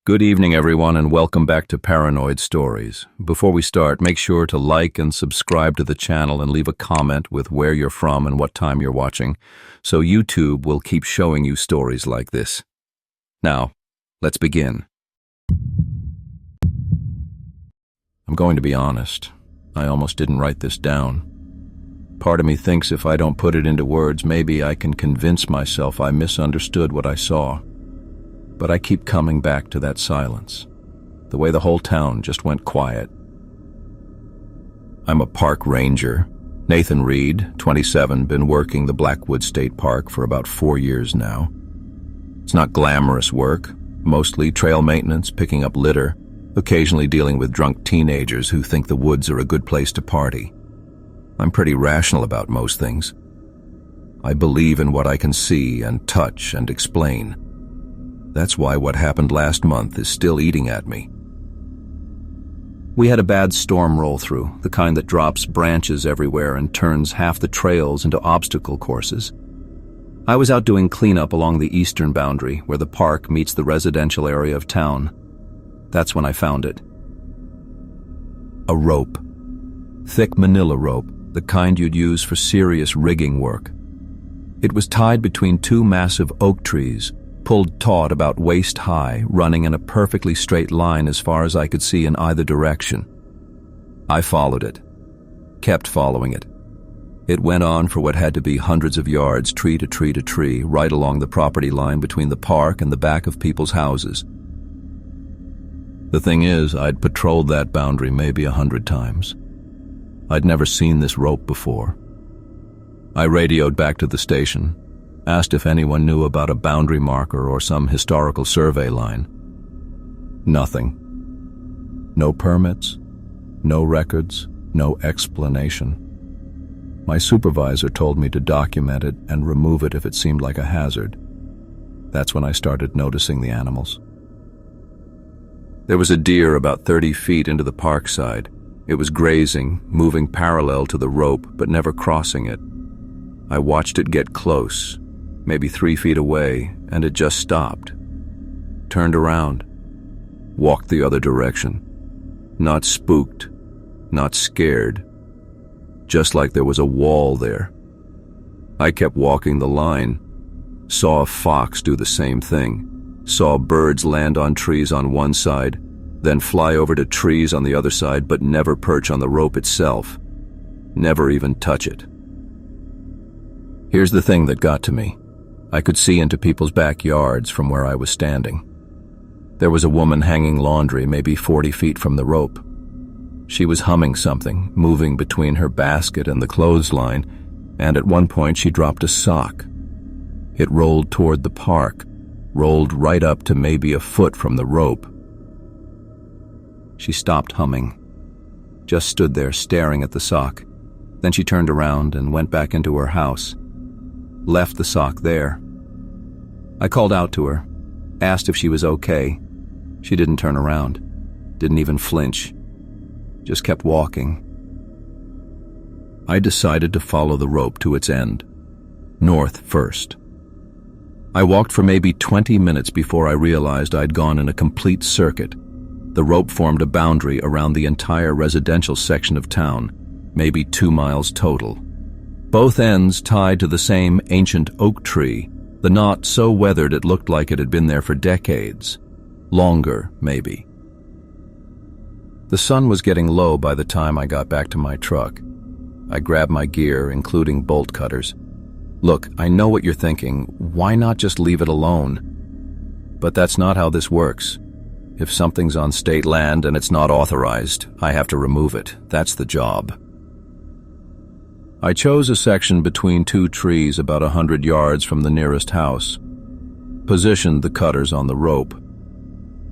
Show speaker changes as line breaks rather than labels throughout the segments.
Good evening, everyone, and welcome back to Paranoid Stories. Before we start, make sure to like and subscribe to the channel and leave a comment with where you're from and what time you're watching, so YouTube will keep showing you stories like this. Now, let's begin. I'm going to be honest. I almost didn't write this down. Part of me thinks if I don't put it into words, maybe I can convince myself I misunderstood what I saw. But I keep coming back to that silence, the way the whole town just went quiet. I'm a park ranger. Nathan Reed, 27, been working the Blackwood State Park for about 4 years now. It's not glamorous work, mostly trail maintenance, picking up litter, occasionally dealing with drunk teenagers who think the woods are a good place to party. I'm pretty rational about most things. I believe in what I can see and touch and explain. That's why what happened last month is still eating at me. We had a bad storm roll through, the kind that drops branches everywhere and turns half the trails into obstacle courses. I was out doing cleanup along the eastern boundary, where the park meets the residential area of town. That's when I found it. A rope. Thick manila rope, the kind you'd use for serious rigging work. It was tied between two massive oak trees, pulled taut about waist high, running in a perfectly straight line as far as I could see in either direction. I followed it, kept following it. It went on for what had to be hundreds of yards, tree to tree to tree, right along the property line between the park and the back of people's houses. The thing is, I'd patrolled that boundary maybe 100 times. I'd never seen this rope before. I radioed back to the station, asked if anyone knew about a boundary marker or some historical survey line. Nothing. No permits, no records, no explanation. My supervisor told me to document it and remove it if it seemed like a hazard. That's when I started noticing the animals. There was a deer about 30 feet into the park side. It was grazing, moving parallel to the rope, but never crossing it. I watched it get close, maybe 3 feet away, and it just stopped. Turned around, walked the other direction. Not spooked, not scared, just like there was a wall there. I kept walking the line, saw a fox do the same thing, saw birds land on trees on one side, then fly over to trees on the other side, but never perch on the rope itself, never even touch it. Here's the thing that got to me. I could see into people's backyards from where I was standing. There was a woman hanging laundry maybe 40 feet from the rope. She was humming something, moving between her basket and the clothesline, and at one point she dropped a sock. It rolled toward the park, rolled right up to maybe a foot from the rope. She stopped humming, just stood there staring at the sock. Then she turned around and went back into her house, left the sock there. I called out to her, asked if she was okay. She didn't turn around, didn't even flinch, just kept walking. I decided to follow the rope to its end, north first. I walked for maybe 20 minutes before I realized I'd gone in a complete circuit. The rope formed a boundary around the entire residential section of town, maybe 2 miles total. Both ends tied to the same ancient oak tree, the knot so weathered it looked like it had been there for decades. Longer, maybe. The sun was getting low by the time I got back to my truck. I grabbed my gear, including bolt cutters. Look, I know what you're thinking. Why not just leave it alone? But that's not how this works. If something's on state land and it's not authorized, I have to remove it. That's the job. I chose a section between 2 trees about 100 yards from the nearest house, positioned the cutters on the rope.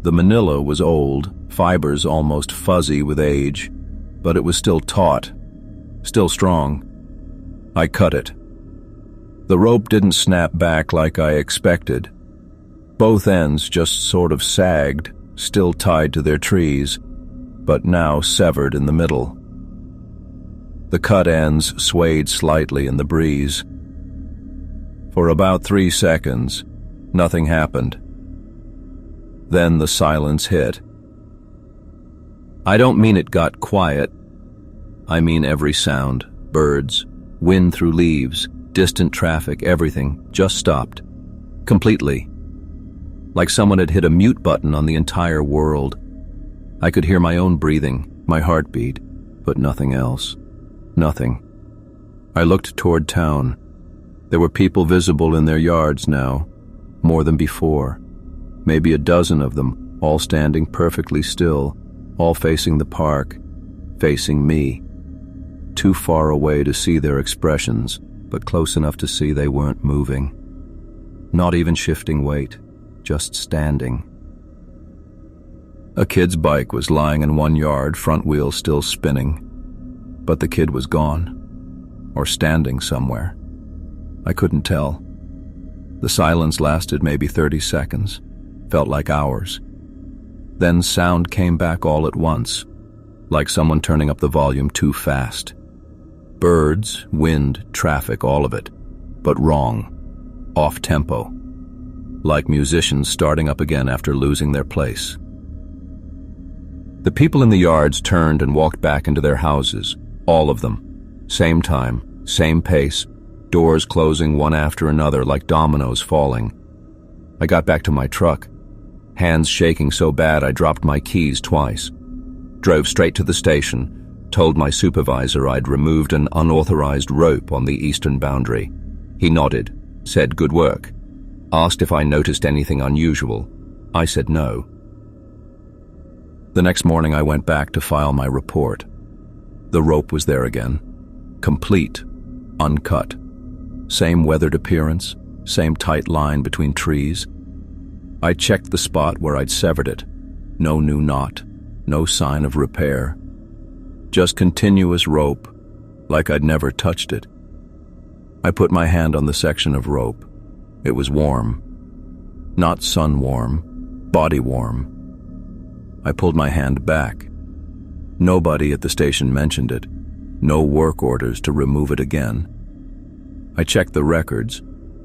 The manila was old, fibers almost fuzzy with age, but it was still taut, still strong. I cut it. The rope didn't snap back like I expected. Both ends just sort of sagged, still tied to their trees, but now severed in the middle. The cut ends swayed slightly in the breeze. For about 3 seconds, nothing happened. Then the silence hit. I don't mean it got quiet. I mean every sound, birds, wind through leaves, distant traffic, everything just stopped. Completely. Like someone had hit a mute button on the entire world. I could hear my own breathing, my heartbeat, but nothing else. Nothing. I looked toward town. There were people visible in their yards now, more than before. Maybe a dozen of them, all standing perfectly still, all facing the park, facing me. Too far away to see their expressions, but close enough to see they weren't moving. Not even shifting weight, just standing. A kid's bike was lying in one yard, front wheel still spinning. But the kid was gone, or standing somewhere. I couldn't tell. The silence lasted maybe 30 seconds, felt like hours. Then sound came back all at once, like someone turning up the volume too fast. Birds, wind, traffic, all of it, but wrong, off tempo, like musicians starting up again after losing their place. The people in the yards turned and walked back into their houses, all of them. Same time, same pace, doors closing one after another like dominoes falling. I got back to my truck, hands shaking so bad I dropped my keys twice. Drove straight to the station, told my supervisor I'd removed an unauthorized rope on the eastern boundary. He nodded, said good work, asked if I noticed anything unusual. I said no. The next morning I went back to file my report. The rope was there again, complete, uncut. Same weathered appearance, same tight line between trees. I checked the spot where I'd severed it. No new knot, no sign of repair. Just continuous rope, like I'd never touched it. I put my hand on the section of rope. It was warm. Not sun warm, body warm. I pulled my hand back. Nobody at the station mentioned it. No work orders to remove it again. I checked the records.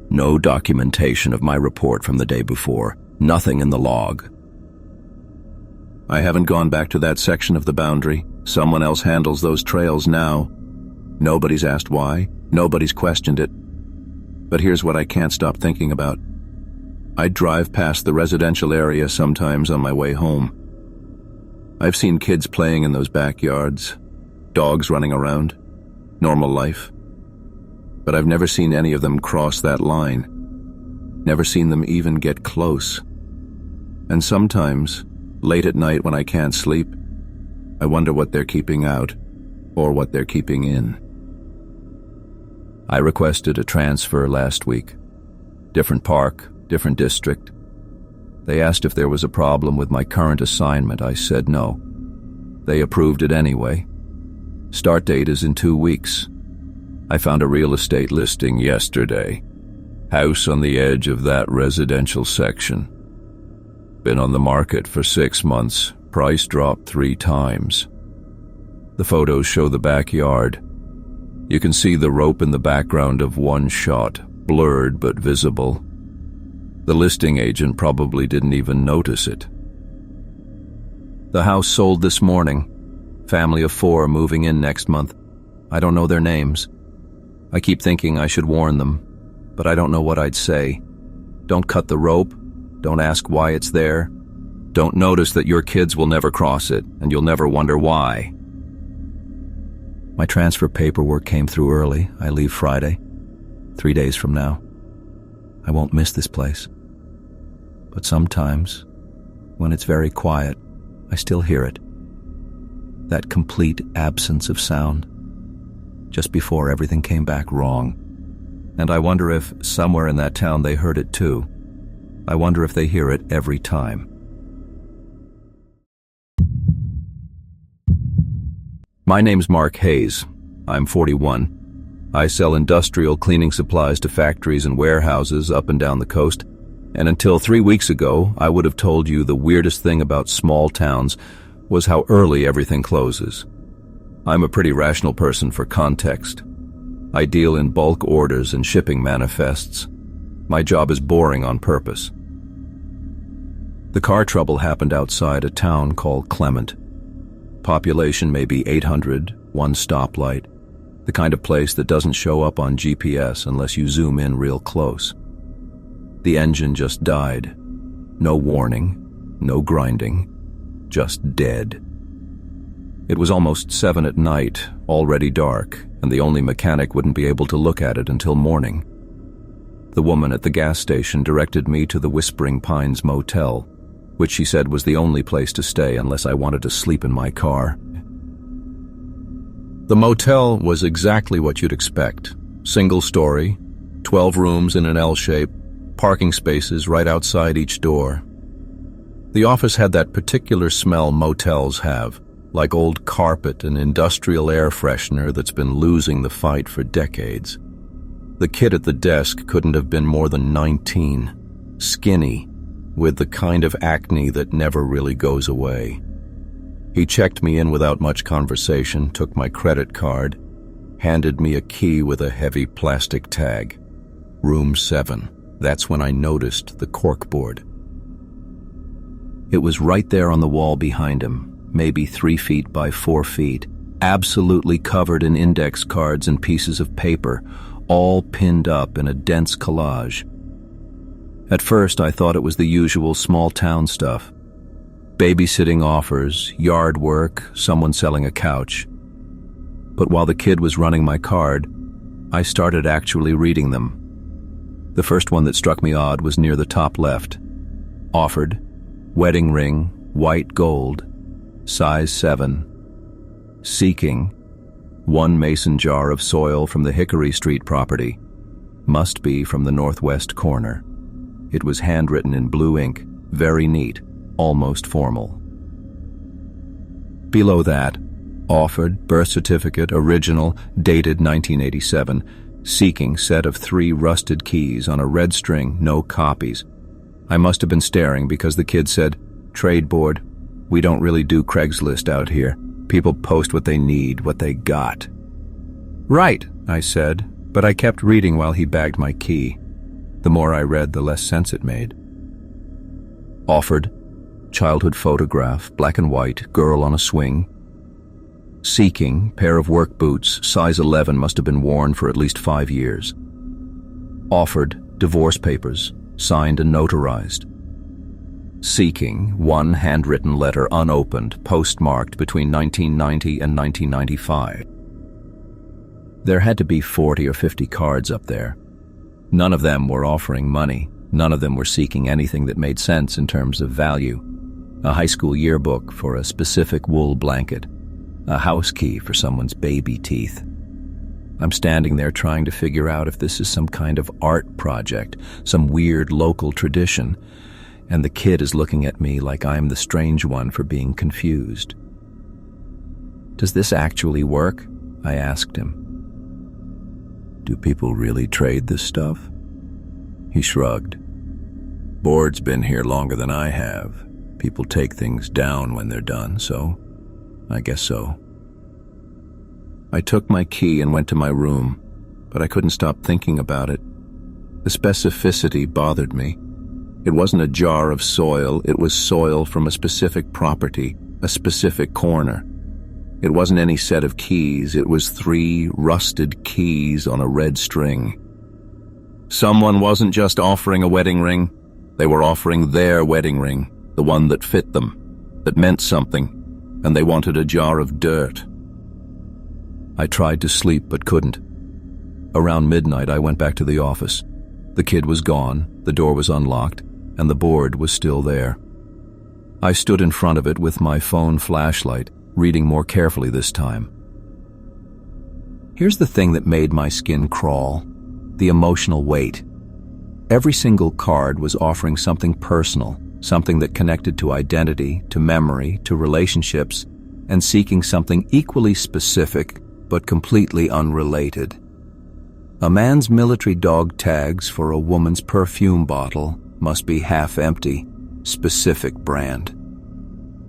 No documentation of my report from the day before. Nothing in the log. I haven't gone back to that section of the boundary. Someone else handles those trails now. Nobody's asked why. Nobody's questioned it. But here's what I can't stop thinking about. I drive past the residential area sometimes on my way home. I've seen kids playing in those backyards, dogs running around, normal life. But I've never seen any of them cross that line. Never seen them even get close. And sometimes, late at night when I can't sleep, I wonder what they're keeping out, or what they're keeping in. I requested a transfer last week. Different park, different district. They asked if there was a problem with my current assignment. I said no. They approved it anyway. Start date is in 2 weeks. I found a real estate listing yesterday. House on the edge of that residential section. Been on the market for 6 months. Price dropped 3 times. The photos show the backyard. You can see the rope in the background of one shot, blurred but visible. The listing agent probably didn't even notice it. The house sold this morning. Family of 4 moving in next month. I don't know their names. I keep thinking I should warn them, but I don't know what I'd say. Don't cut the rope. Don't ask why it's there. Don't notice that your kids will never cross it, and you'll never wonder why. My transfer paperwork came through early. I leave Friday, 3 days from now. I won't miss this place. But sometimes, when it's very quiet, I still hear it. That complete absence of sound, just before everything came back wrong. And I wonder if somewhere in that town they heard it too. I wonder if they hear it every time. My name's Mark Hayes. I'm 41. I sell industrial cleaning supplies to factories and warehouses up and down the coast. And until 3 weeks ago, I would have told you the weirdest thing about small towns was how early everything closes. I'm a pretty rational person for context. I deal in bulk orders and shipping manifests. My job is boring on purpose. The car trouble happened outside a town called Clement. Population maybe 800, one stoplight, the kind of place that doesn't show up on GPS unless you zoom in real close. The engine just died. No warning, no grinding, just dead. It was almost 7 at night, already dark, and the only mechanic wouldn't be able to look at it until morning. The woman at the gas station directed me to the Whispering Pines Motel, which she said was the only place to stay unless I wanted to sleep in my car. The motel was exactly what you'd expect. Single story, 12 rooms in an L shape, parking spaces right outside each door. The office had that particular smell motels have, like old carpet and industrial air freshener that's been losing the fight for decades. The kid at the desk couldn't have been more than 19, skinny, with the kind of acne that never really goes away. He checked me in without much conversation, took my credit card, handed me a key with a heavy plastic tag. Room 7. That's when I noticed the corkboard. It was right there on the wall behind him, maybe 3 feet by 4 feet, absolutely covered in index cards and pieces of paper, all pinned up in a dense collage. At first, I thought it was the usual small-town stuff. Babysitting offers, yard work, someone selling a couch. But while the kid was running my card, I started actually reading them. The first one that struck me odd was near the top left. Offered, wedding ring, white gold, size 7. Seeking, 1 mason jar of soil from the Hickory Street property. Must be from the northwest corner. It was handwritten in blue ink, very neat, almost formal. Below that, offered, birth certificate, original, dated 1987, seeking set of 3 rusted keys on a red string, no copies. I must have been staring because the kid said, "Trade board. We don't really do Craigslist out here. People post what they need, what they got." "Right," I said, but I kept reading while he bagged my key. The more I read, the less sense it made. Offered, childhood photograph, black and white, girl on a swing. Seeking, pair of work boots, size 11, must have been worn for at least 5 years. Offered, divorce papers, signed and notarized. Seeking, 1 handwritten letter unopened, postmarked between 1990 and 1995. There had to be 40 or 50 cards up there. None of them were offering money. None of them were seeking anything that made sense in terms of value. A high school yearbook for a specific wool blanket. A house key for someone's baby teeth. I'm standing there trying to figure out if this is some kind of art project, some weird local tradition, and the kid is looking at me like I'm the strange one for being confused. "Does this actually work?" I asked him. "Do people really trade this stuff?" He shrugged. "Board's been here longer than I have. People take things down when they're done, so I guess so." I took my key and went to my room, but I couldn't stop thinking about it. The specificity bothered me. It wasn't a jar of soil, it was soil from a specific property, a specific corner. It wasn't any set of keys, it was 3 rusted keys on a red string. Someone wasn't just offering a wedding ring, they were offering their wedding ring, the one that fit them, that meant something, and they wanted a jar of dirt. I tried to sleep but couldn't. Around midnight, I went back to the office. The kid was gone, the door was unlocked, and the board was still there. I stood in front of it with my phone flashlight, reading more carefully this time. Here's the thing that made my skin crawl: the emotional weight. Every single card was offering something personal, something that connected to identity, to memory, to relationships, and seeking something equally specific but completely unrelated. A man's military dog tags for a woman's perfume bottle must be half empty, specific brand.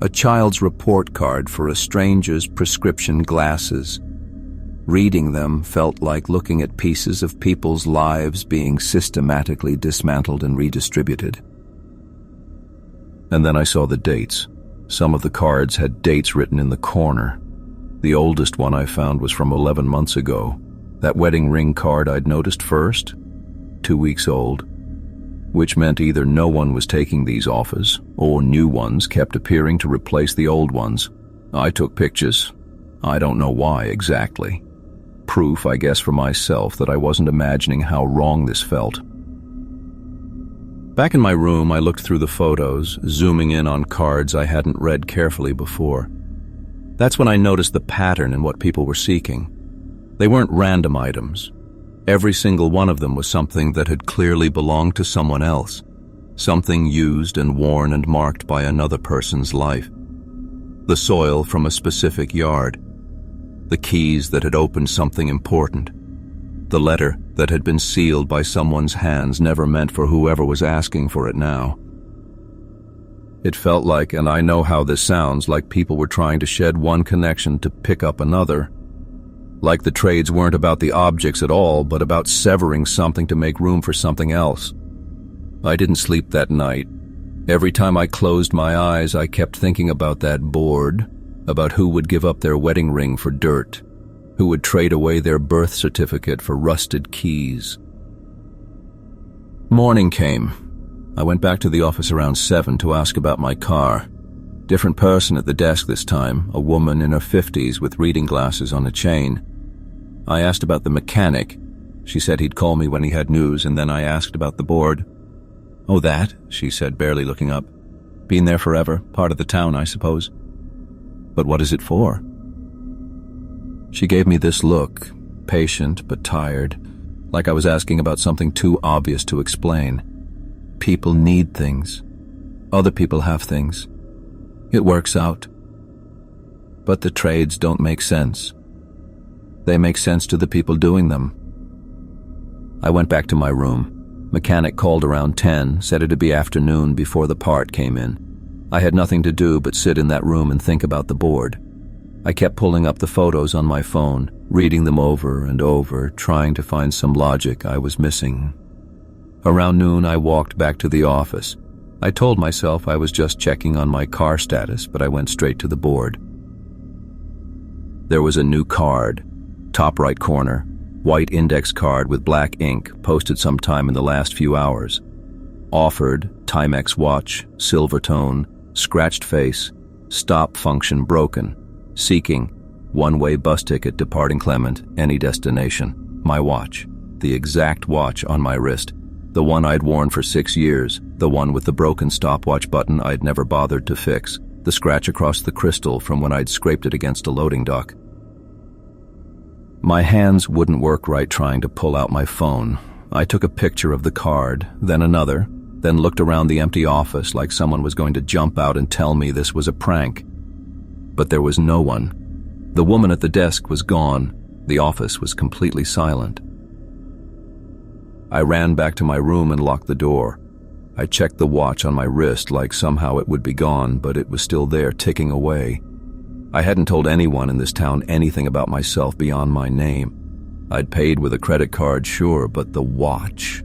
A child's report card for a stranger's prescription glasses. Reading them felt like looking at pieces of people's lives being systematically dismantled and redistributed. And then I saw the dates. Some of the cards had dates written in the corner. The oldest one I found was from 11 months ago. That wedding ring card I'd noticed first, 2 weeks old, which meant either no one was taking these offers, or new ones kept appearing to replace the old ones. I took pictures. I don't know why exactly. Proof, I guess, for myself that I wasn't imagining how wrong this felt. Back in my room, I looked through the photos, zooming in on cards I hadn't read carefully before. That's when I noticed the pattern in what people were seeking. They weren't random items. Every single one of them was something that had clearly belonged to someone else, something used and worn and marked by another person's life. The soil from a specific yard, the keys that had opened something important, the letter that had been sealed by someone's hands never meant for whoever was asking for it now. It felt like, and I know how this sounds, like people were trying to shed one connection to pick up another. Like the trades weren't about the objects at all, but about severing something to make room for something else. I didn't sleep that night. Every time I closed my eyes, I kept thinking about that board, about who would give up their wedding ring for dirt, who would trade away their birth certificate for rusted keys. Morning came. I went back to the office around 7 to ask about my car. Different person at the desk this time, a woman in her 50s with reading glasses on a chain. I asked about the mechanic. She said he'd call me when he had news, and then I asked about the board. "Oh, that," she said, barely looking up. "Been there forever, part of the town, I suppose." "But what is it for?" She gave me this look, patient but tired, like I was asking about something too obvious to explain. People need things. Other people have things. It works out. But the trades don't make sense. They make sense to the people doing them. I went back to my room. Mechanic called around 10, said it'd be afternoon before the part came in. I had nothing to do but sit in that room and think about the board. I kept pulling up the photos on my phone, reading them over and over, trying to find some logic I was missing. Around noon, I walked back to the office. I told myself I was just checking on my car status, but I went straight to the board. There was a new card, top right corner, white index card with black ink, posted sometime in the last few hours. Offered, Timex watch, silver tone, scratched face, stop function broken. Seeking, one-way bus ticket departing Clement, any destination. My watch, the exact watch on my wrist, the one I'd worn for 6 years, the one with the broken stopwatch button I'd never bothered to fix, the scratch across the crystal from when I'd scraped it against a loading dock. My hands wouldn't work right trying to pull out my phone. I took a picture of the card, then another, then looked around the empty office like someone was going to jump out and tell me this was a prank. But there was no one. The woman at the desk was gone. The office was completely silent. I ran back to my room and locked the door. I checked the watch on my wrist like somehow it would be gone, but it was still there, ticking away. I hadn't told anyone in this town anything about myself beyond my name. I'd paid with a credit card, sure, but the watch,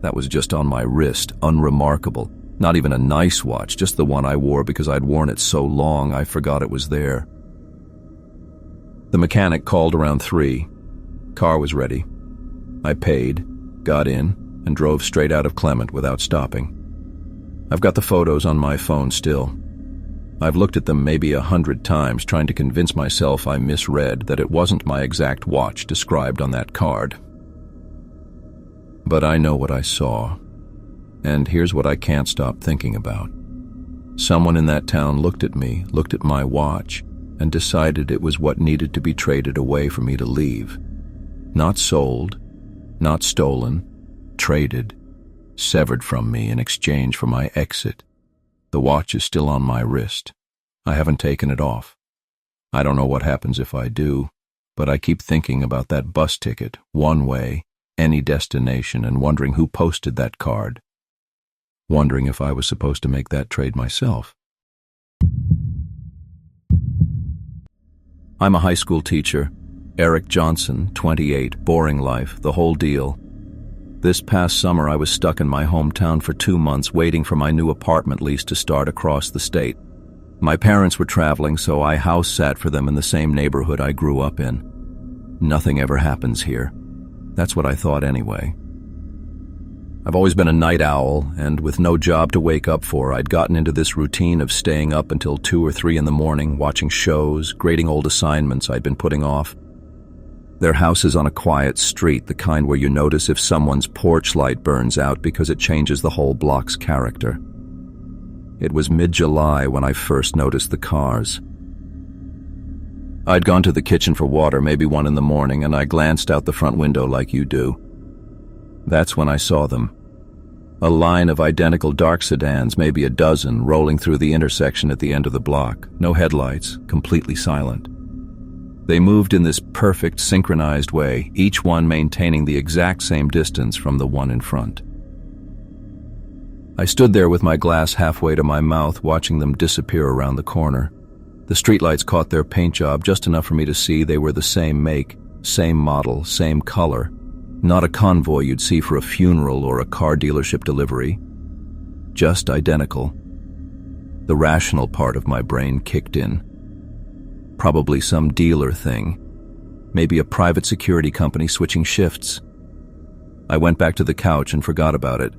that was just on my wrist, unremarkable. Not even a nice watch, just the one I wore because I'd worn it so long I forgot it was there. The mechanic called around 3. Car was ready. I paid, got in, and drove straight out of Clement without stopping. I've got the photos on my phone still. I've looked at them maybe 100 times, trying to convince myself I misread, that it wasn't my exact watch described on that card. But I know what I saw. And here's what I can't stop thinking about. Someone in that town looked at me, looked at my watch, and decided it was what needed to be traded away for me to leave. Not sold, not stolen, traded, severed from me in exchange for my exit. The watch is still on my wrist. I haven't taken it off. I don't know what happens if I do, but I keep thinking about that bus ticket, one way, any destination, and wondering who posted that card. Wondering if I was supposed to make that trade myself. I'm a high school teacher. Eric Johnson, 28, boring life, the whole deal. This past summer, I was stuck in my hometown for 2 months waiting for my new apartment lease to start across the state. My parents were traveling, so I house sat for them in the same neighborhood I grew up in. Nothing ever happens here. That's what I thought anyway. I've always been a night owl, and with no job to wake up for, I'd gotten into this routine of staying up until 2 or 3 in the morning, watching shows, grading old assignments I'd been putting off. Their house is on a quiet street, the kind where you notice if someone's porch light burns out because it changes the whole block's character. It was mid-July when I first noticed the cars. I'd gone to the kitchen for water, maybe 1 in the morning, and I glanced out the front window like you do. That's when I saw them. A line of identical dark sedans, maybe a dozen, rolling through the intersection at the end of the block. No headlights, completely silent. They moved in this perfect, synchronized way, each one maintaining the exact same distance from the one in front. I stood there with my glass halfway to my mouth, watching them disappear around the corner. The streetlights caught their paint job just enough for me to see they were the same make, same model, same color. Not a convoy you'd see for a funeral or a car dealership delivery. Just identical. The rational part of my brain kicked in. Probably some dealer thing. Maybe a private security company switching shifts. I went back to the couch and forgot about it.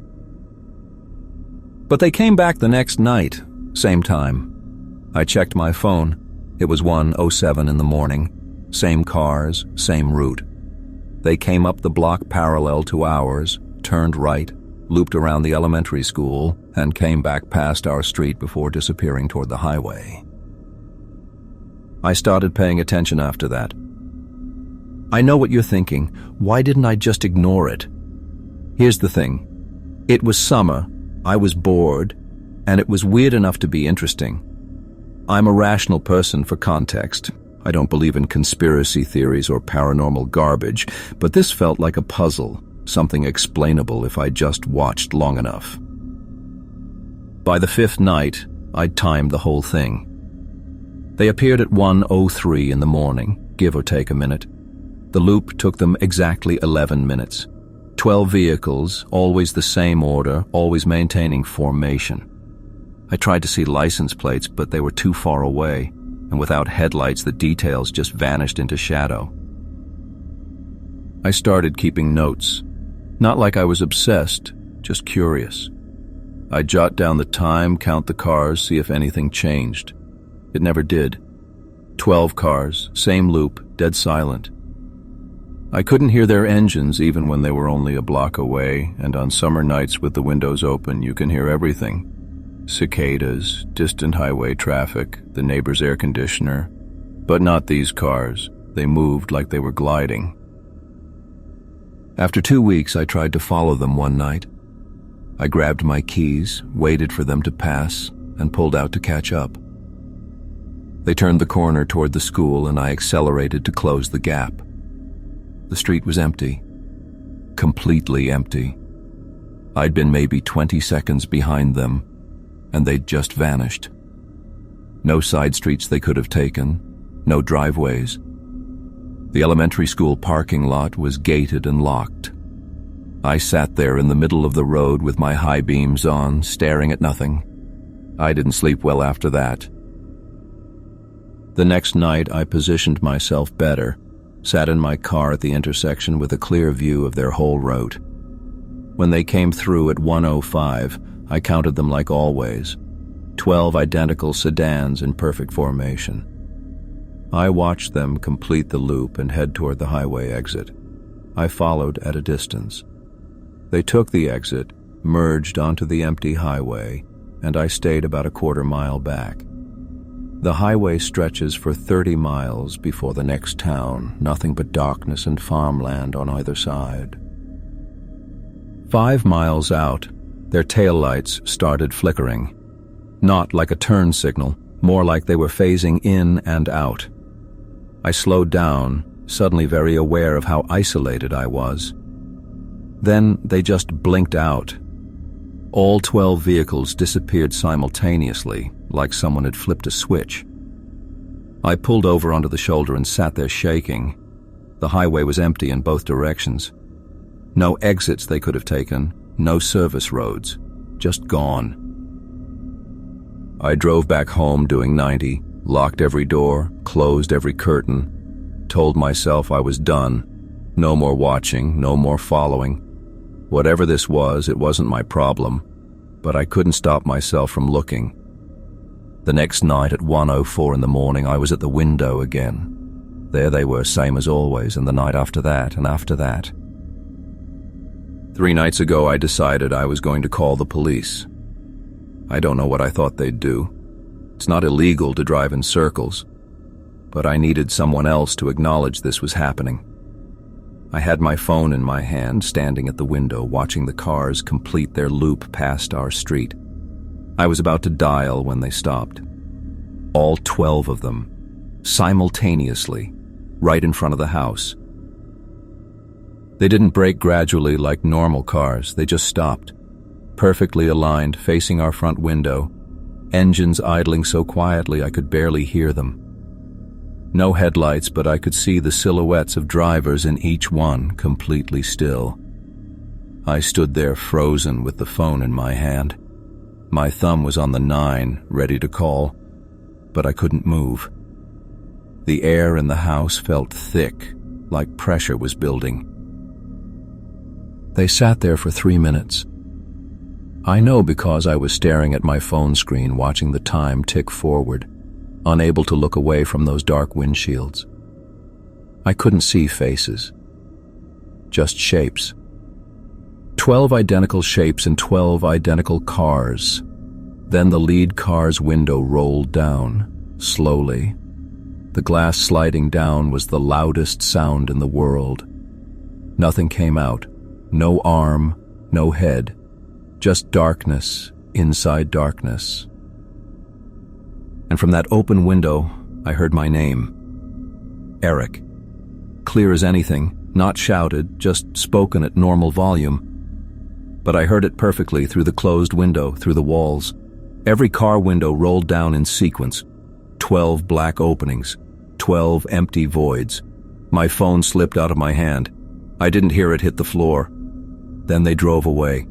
But they came back the next night, same time. I checked my phone. It was 1:07 in the morning. Same cars, same route. They came up the block parallel to ours, turned right, looped around the elementary school, and came back past our street before disappearing toward the highway. I started paying attention after that. I know what you're thinking. Why didn't I just ignore it? Here's the thing. It was summer, I was bored, and it was weird enough to be interesting. I'm a rational person for context. I don't believe in conspiracy theories or paranormal garbage, but this felt like a puzzle, something explainable if I just watched long enough. By the 5th night, I'd timed the whole thing. They appeared at 1:03 in the morning, give or take a minute. The loop took them exactly 11 minutes. 12 vehicles, always the same order, always maintaining formation. I tried to see license plates, but they were too far away, and without headlights, the details just vanished into shadow. I started keeping notes. Not like I was obsessed, just curious. I'd jot down the time, count the cars, see if anything changed. It never did. 12 cars, same loop, dead silent. I couldn't hear their engines even when they were only a block away, and on summer nights with the windows open, you can hear everything. Cicadas, distant highway traffic, the neighbor's air conditioner. But not these cars. They moved like they were gliding. After 2 weeks, I tried to follow them one night. I grabbed my keys, waited for them to pass, and pulled out to catch up. They turned the corner toward the school, and I accelerated to close the gap. The street was empty. Completely empty. I'd been maybe 20 seconds behind them, and they'd just vanished. No side streets they could have taken, no driveways. The elementary school parking lot was gated and locked. I sat there in the middle of the road with my high beams on, staring at nothing. I didn't sleep well after that. The next night, I positioned myself better, sat in my car at the intersection with a clear view of their whole route. When they came through at 1:05, I counted them like always, 12 identical sedans in perfect formation. I watched them complete the loop and head toward the highway exit. I followed at a distance. They took the exit, merged onto the empty highway, and I stayed about a quarter-mile back. The highway stretches for 30 miles before the next town, nothing but darkness and farmland on either side. 5 miles out, their taillights started flickering. Not like a turn signal, more like they were phasing in and out. I slowed down, suddenly very aware of how isolated I was. Then they just blinked out. All 12 vehicles disappeared simultaneously, like someone had flipped a switch. I pulled over onto the shoulder and sat there shaking. The highway was empty in both directions. No exits they could have taken, no service roads, just gone. I drove back home doing 90, locked every door, closed every curtain, told myself I was done. No more watching, no more following. Whatever this was, it wasn't my problem, but I couldn't stop myself from looking. The next night at 1:04 in the morning, I was at the window again. There they were, same as always, and the night after that, and after that. 3 nights ago, I decided I was going to call the police. I don't know what I thought they'd do. It's not illegal to drive in circles, but I needed someone else to acknowledge this was happening. I had my phone in my hand, standing at the window, watching the cars complete their loop past our street. I was about to dial when they stopped. All 12 of them, simultaneously, right in front of the house. They didn't brake gradually like normal cars, they just stopped, perfectly aligned, facing our front window, engines idling so quietly I could barely hear them. No headlights, but I could see the silhouettes of drivers in each one, completely still. I stood there frozen with the phone in my hand. My thumb was on the 9, ready to call, but I couldn't move. The air in the house felt thick, like pressure was building. They sat there for 3 minutes. I know because I was staring at my phone screen, watching the time tick forward, unable to look away from those dark windshields. I couldn't see faces, just shapes. 12 identical shapes in 12 identical cars. Then the lead car's window rolled down, slowly. The glass sliding down was the loudest sound in the world. Nothing came out, no arm, no head, just darkness inside darkness. And from that open window, I heard my name. Eric. Clear as anything, not shouted, just spoken at normal volume. But I heard it perfectly through the closed window, through the walls. Every car window rolled down in sequence. 12 black openings, 12 empty voids. My phone slipped out of my hand. I didn't hear it hit the floor. Then they drove away.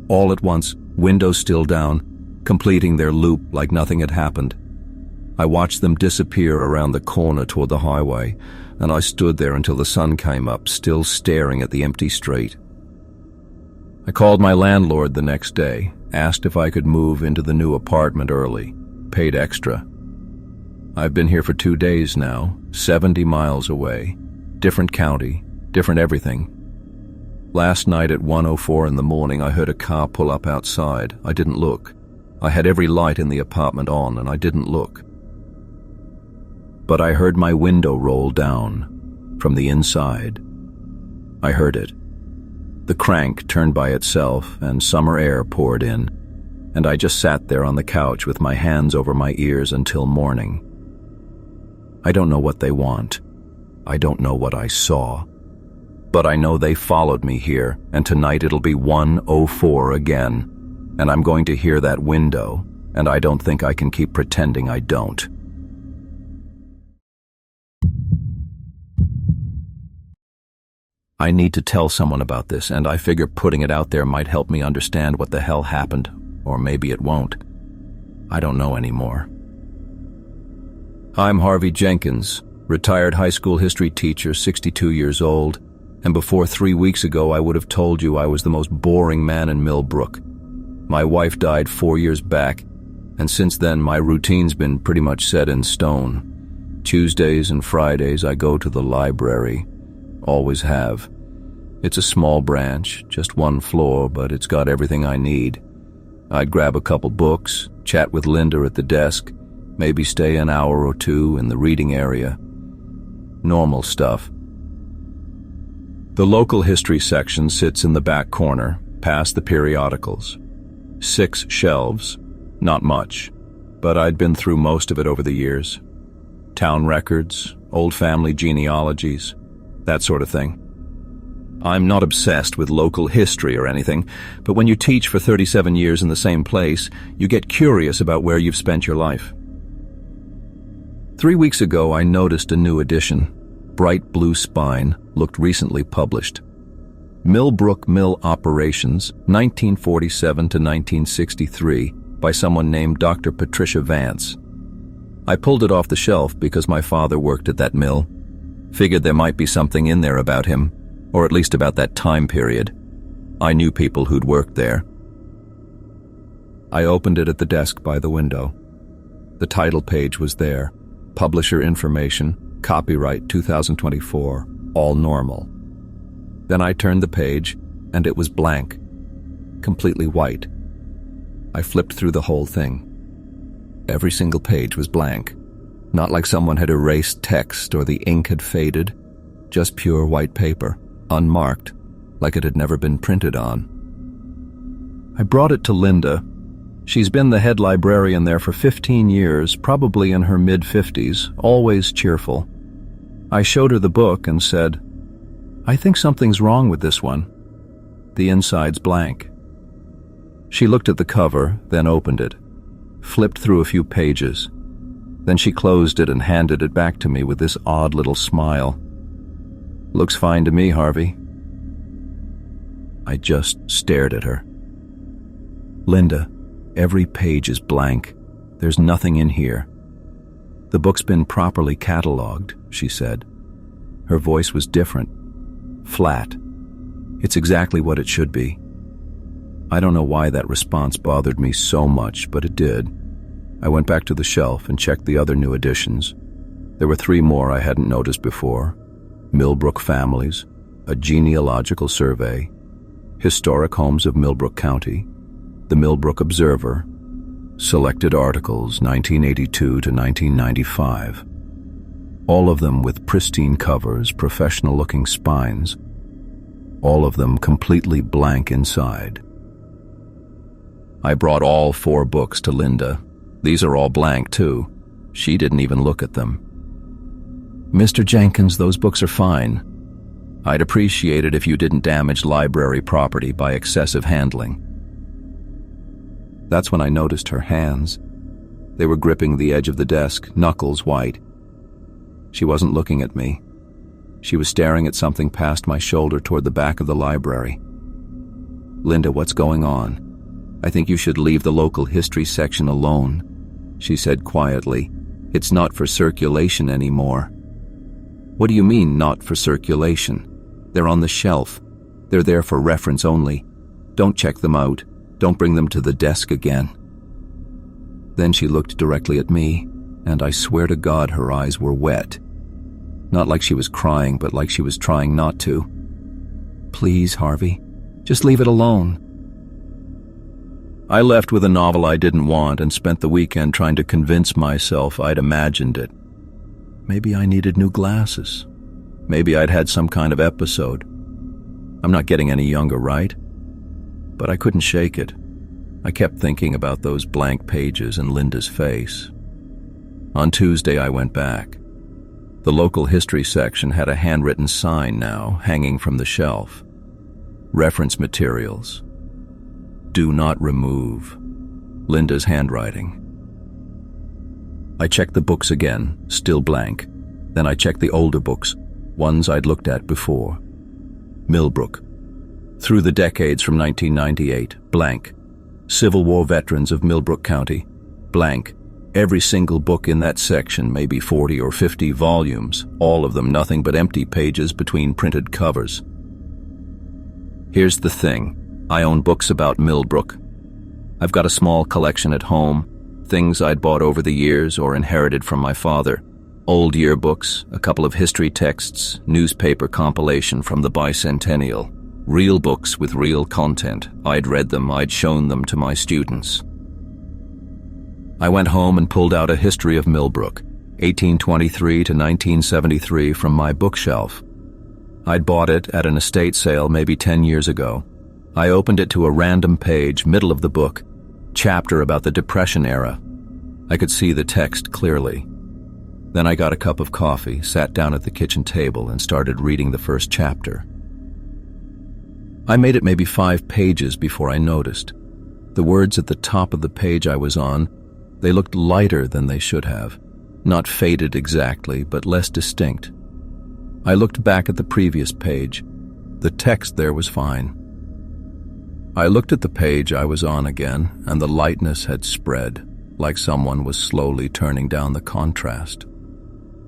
All at once, windows still down, completing their loop like nothing had happened. I watched them disappear around the corner toward the highway, and I stood there until the sun came up, still staring at the empty street. I called my landlord the next day, asked if I could move into the new apartment early, paid extra. I've been here for 2 days now, 70 miles away, different county, different everything. Last night at 1:04 in the morning, I heard a car pull up outside. I didn't look. I had every light in the apartment on, and I didn't look. But I heard my window roll down from the inside. I heard it. The crank turned by itself, and summer air poured in, and I just sat there on the couch with my hands over my ears until morning. I don't know what they want. I don't know what I saw. But I know they followed me here, and tonight it'll be 1:04 again, and I'm going to hear that window, and I don't think I can keep pretending I don't. I need to tell someone about this, and I figure putting it out there might help me understand what the hell happened, or maybe it won't. I don't know anymore. I'm Harvey Jenkins, retired high school history teacher, 62 years old, and before 3 weeks ago I would have told you I was the most boring man in Millbrook. My wife died 4 years back, and since then my routine's been pretty much set in stone. Tuesdays and Fridays I go to the library. Always have. It's a small branch, just 1 floor, but it's got everything I need. I'd grab a couple books, chat with Linda at the desk, maybe stay an hour or 2 in the reading area. Normal stuff. The local history section sits in the back corner, past the periodicals. 6 shelves, not much, but I'd been through most of it over the years. Town records, old family genealogies, that sort of thing. I'm not obsessed with local history or anything, but when you teach for 37 years in the same place, you get curious about where you've spent your life. 3 weeks ago, I noticed a new edition. Bright blue spine, looked recently published. Millbrook Mill Operations, 1947 to 1963, by someone named Dr. Patricia Vance. I pulled it off the shelf because my father worked at that mill. Figured there might be something in there about him, or at least about that time period. I knew people who'd worked there. I opened it at the desk by the window. The title page was there. Publisher information, copyright 2024, all normal. Then I turned the page, and it was blank, completely white. I flipped through the whole thing. Every single page was blank. Not like someone had erased text or the ink had faded, just pure white paper, unmarked, like it had never been printed on. I brought it to Linda. She's been the head librarian there for 15 years, probably in her mid-50s, always cheerful. I showed her the book and said, "I think something's wrong with this one. The inside's blank." She looked at the cover, then opened it, flipped through a few pages. Then she closed it and handed it back to me with this odd little smile. "Looks fine to me, Harvey." I just stared at her. "Linda, every page is blank. There's nothing in here." "The book's been properly cataloged," she said. Her voice was different, flat. "It's exactly what it should be." I don't know why that response bothered me so much, but it did. I went back to the shelf and checked the other new editions. There were 3 more I hadn't noticed before. Millbrook Families, a genealogical survey, Historic Homes of Millbrook County, the Millbrook Observer, selected articles 1982 to 1995. All of them with pristine covers, professional-looking spines. All of them completely blank inside. I brought all 4 books to Linda. These are all blank, too. She didn't even look at them. "Mr. Jenkins, those books are fine. I'd appreciate it if you didn't damage library property by excessive handling." That's when I noticed her hands. They were gripping the edge of the desk, knuckles white. She wasn't looking at me. She was staring at something past my shoulder toward the back of the library. "Linda, what's going on? I think you should leave the local history section alone," she said quietly. "It's not for circulation anymore." "What do you mean, not for circulation? They're on the shelf. They're there for reference only. Don't check them out. Don't bring them to the desk again." Then she looked directly at me, and I swear to God her eyes were wet. Not like she was crying, but like she was trying not to. "Please, Harvey, just leave it alone." I left with a novel I didn't want and spent the weekend trying to convince myself I'd imagined it. Maybe I needed new glasses. Maybe I'd had some kind of episode. I'm not getting any younger, right? But I couldn't shake it. I kept thinking about those blank pages and Linda's face. On Tuesday, I went back. The local history section had a handwritten sign now hanging from the shelf. Reference materials. Do not remove. Linda's handwriting. I checked the books again, still blank. Then I checked the older books, ones I'd looked at before. Millbrook. Through the decades from 1998, blank. Civil War veterans of Millbrook County, blank. Every single book in that section, maybe 40 or 50 volumes, all of them nothing but empty pages between printed covers. Here's the thing. I own books about Millbrook. I've got a small collection at home, things I'd bought over the years or inherited from my father. Old yearbooks, a couple of history texts, newspaper compilation from the bicentennial. Real books with real content. I'd read them, I'd shown them to my students. I went home and pulled out a history of Millbrook, 1823 to 1973, from my bookshelf. I'd bought it at an estate sale maybe 10 years ago. I opened it to a random page, middle of the book, chapter about the Depression era. I could see the text clearly. Then I got a cup of coffee, sat down at the kitchen table, and started reading the first chapter. I made it maybe 5 pages before I noticed. The words at the top of the page I was on, they looked lighter than they should have. Not faded exactly, but less distinct. I looked back at the previous page. The text there was fine. I looked at the page I was on again, and the lightness had spread, like someone was slowly turning down the contrast.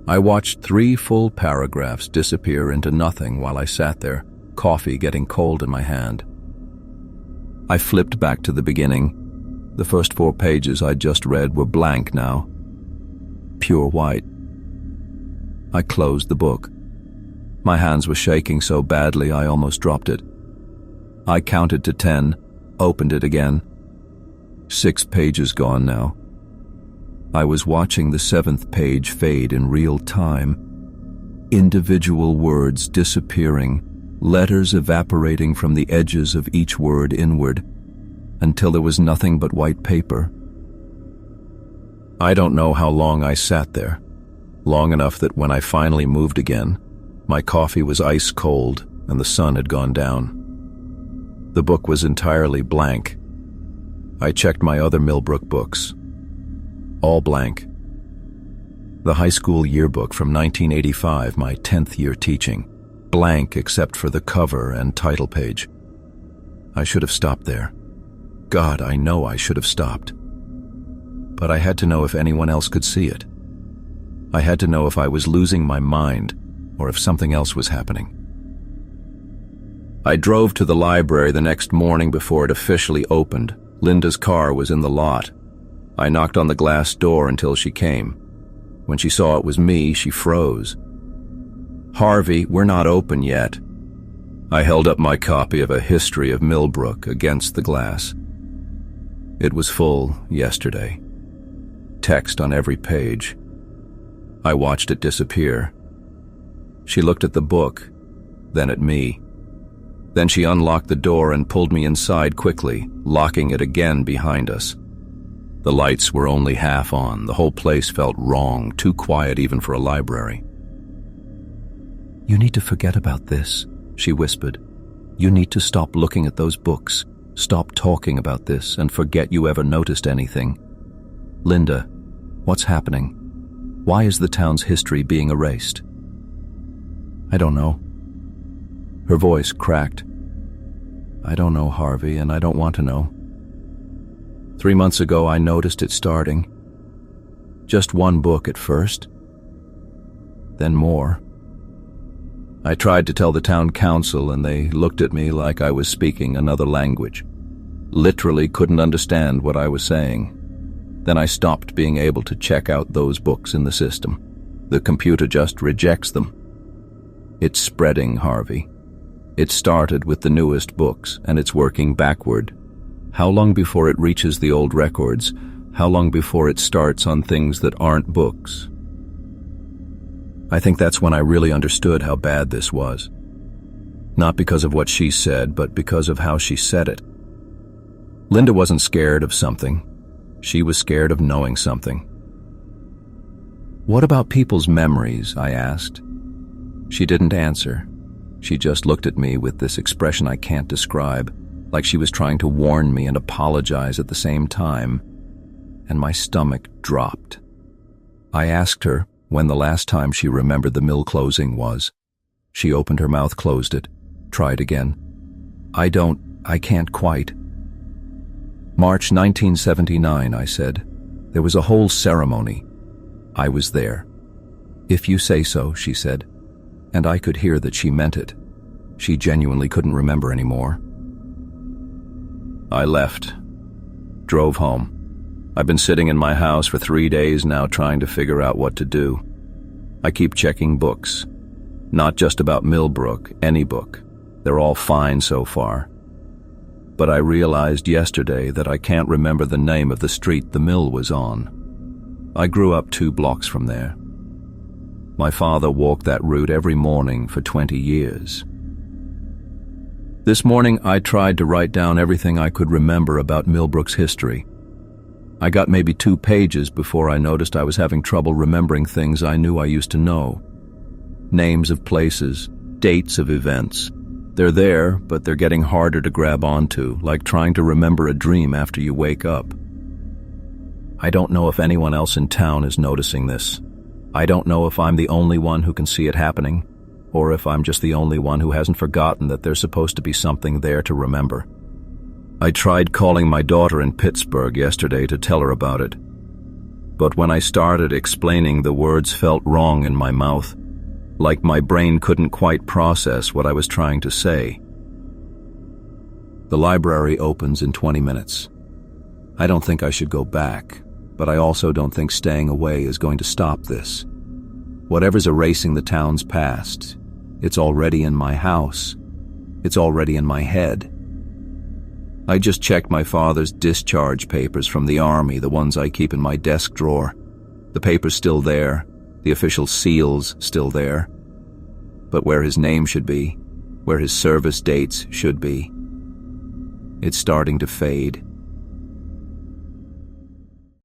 I watched 3 full paragraphs disappear into nothing while I sat there, coffee getting cold in my hand. I flipped back to the beginning. The first 4 pages I'd just read were blank now. Pure white. I closed the book. My hands were shaking so badly I almost dropped it. I counted to 10, opened it again. 6 pages gone now. I was watching the 7th page fade in real time. Individual words disappearing, letters evaporating from the edges of each word inward, until there was nothing but white paper. I don't know how long I sat there. Long enough that when I finally moved again, my coffee was ice cold and the sun had gone down. The book was entirely blank. I checked my other Millbrook books. All blank. The high school yearbook from 1985, my 10th year teaching. Blank except for the cover and title page. I should have stopped there. God, I know I should have stopped. But I had to know if anyone else could see it. I had to know if I was losing my mind or if something else was happening. I drove to the library the next morning before it officially opened. Linda's car was in the lot. I knocked on the glass door until she came. When she saw it was me, she froze. "Harvey, we're not open yet." I held up my copy of A History of Millbrook against the glass. It was full yesterday. Text on every page. I watched it disappear. She looked at the book, then at me. Then she unlocked the door and pulled me inside quickly, locking it again behind us. The lights were only half on. The whole place felt wrong, too quiet even for a library. "You need to forget about this," she whispered. "You need to stop looking at those books, stop talking about this, and forget you ever noticed anything. Linda, what's happening? Why is the town's history being erased?" "I don't know." Her voice cracked. "I don't know, Harvey, and I don't want to know. 3 months ago, I noticed it starting. Just 1 book at first, then more. I tried to tell the town council, and they looked at me like I was speaking another language. Literally couldn't understand what I was saying. Then I stopped being able to check out those books in the system. The computer just rejects them. It's spreading, Harvey. It started with the newest books, and it's working backward. How long before it reaches the old records? How long before it starts on things that aren't books? I think that's when I really understood how bad this was. Not because of what she said, but because of how she said it. Linda wasn't scared of something. She was scared of knowing something. "What about people's memories?" I asked. She didn't answer. She just looked at me with this expression I can't describe, like she was trying to warn me and apologize at the same time, and my stomach dropped. I asked her when the last time she remembered the mill closing was. She opened her mouth, closed it, tried again. I can't quite." "March 1979, I said. "There was a whole ceremony. I was there." "If you say so," she said, and I could hear that she meant it. She genuinely couldn't remember anymore. I left. Drove home. I've been sitting in my house for 3 days now trying to figure out what to do. I keep checking books. Not just about Millbrook, any book. They're all fine so far. But I realized yesterday that I can't remember the name of the street the mill was on. I grew up 2 blocks from there. My father walked that route every morning for 20 years. This morning I tried to write down everything I could remember about Millbrook's history. I got maybe 2 pages before I noticed I was having trouble remembering things I knew I used to know. Names of places, dates of events. They're there, but they're getting harder to grab onto, like trying to remember a dream after you wake up. I don't know if anyone else in town is noticing this. I don't know if I'm the only one who can see it happening. or if I'm just the only one who hasn't forgotten that there's supposed to be something there to remember. I tried calling my daughter in Pittsburgh yesterday to tell her about it, but when I started explaining, the words felt wrong in my mouth, like my brain couldn't quite process what I was trying to say. The library opens in 20 minutes. I don't think I should go back, but I also don't think staying away is going to stop this. Whatever's erasing the town's past, it's already in my house. It's already in my head. I just checked my father's discharge papers from the Army, the ones I keep in my desk drawer. The paper's still there, the official seal's still there. But where his name should be, where his service dates should be, it's starting to fade.